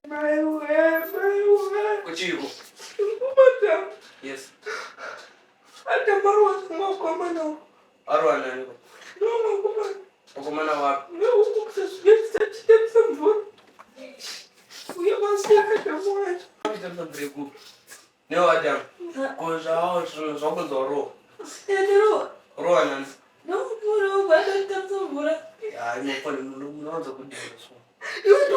My way. What you? Madam. Yes. Hata Marwa kumwakoma na. Arwa nani? No, mwakomana. Wakomana wapi? No, ukusachitsa mvura. Uyabasiya hata mwana. Mtamta bregu. Neo Adam. Koza hao zokwenza ro. Edero. Ro nani? No, mvura bada tamza mvura. Ya, imefanya unaanza kudira so. No.